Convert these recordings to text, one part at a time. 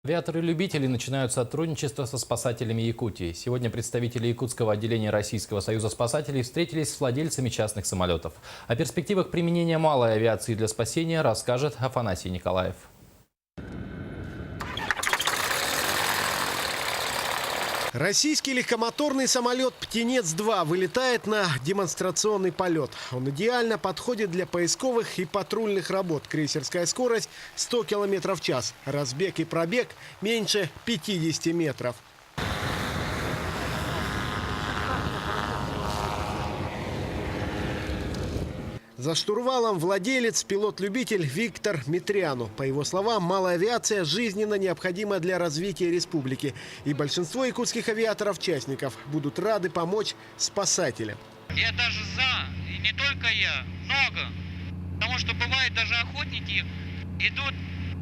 Авиаторы-любители начинают сотрудничество со спасателями Якутии. Сегодня представители якутского отделения Российского союза спасателей встретились с владельцами частных самолетов. О перспективах применения малой авиации для спасения расскажет Афанасий Николаев. Российский легкомоторный самолет «Птенец-2» вылетает на демонстрационный полет. Он идеально подходит для поисковых и патрульных работ. Крейсерская скорость 100 км в час. Разбег и пробег меньше 50 метров. За штурвалом владелец, пилот-любитель Виктор Митряну. По его словам, малая авиация жизненно необходима для развития республики. И большинство якутских авиаторов-частников будут рады помочь спасателям. Я даже за, и не только я, много. Потому что бывает, даже охотники идут,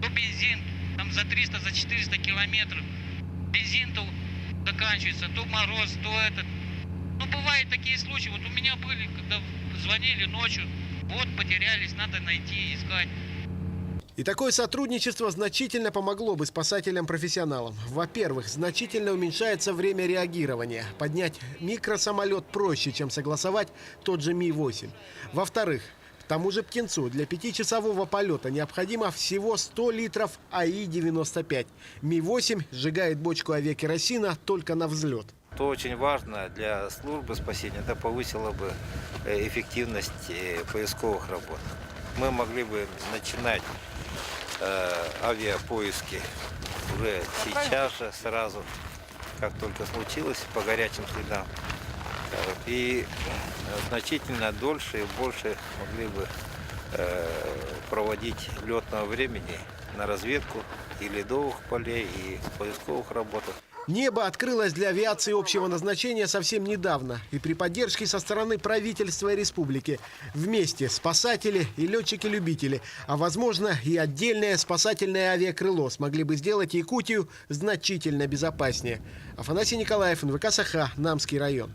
то бензин там за 300, за 400 километров. Бензин то заканчивается, то мороз, то этот. Ну, бывают такие случаи. Вот у меня были, когда звонили ночью. Вот, потерялись, надо найти, искать. И такое сотрудничество значительно помогло бы спасателям-профессионалам. Во-первых, значительно уменьшается время реагирования. Поднять микросамолет проще, чем согласовать тот же Ми-8. Во-вторых, тому же «Птенцу» для 5-часового полета необходимо всего 100 литров АИ-95. Ми-8 сжигает бочку авиакеросина только на взлет. Что очень важно для службы спасения, это повысило бы эффективность поисковых работ. Мы могли бы начинать авиапоиски уже сейчас же, сразу, как только случилось, по горячим следам. И значительно дольше и больше могли бы проводить летного времени на разведку и ледовых полей, и поисковых работах. Небо открылось для авиации общего назначения совсем недавно. И при поддержке со стороны правительства и республики. Вместе спасатели и летчики-любители, а возможно и отдельное спасательное авиакрыло смогли бы сделать Якутию значительно безопаснее. Афанасий Николаев, НВК «Саха», Намский район.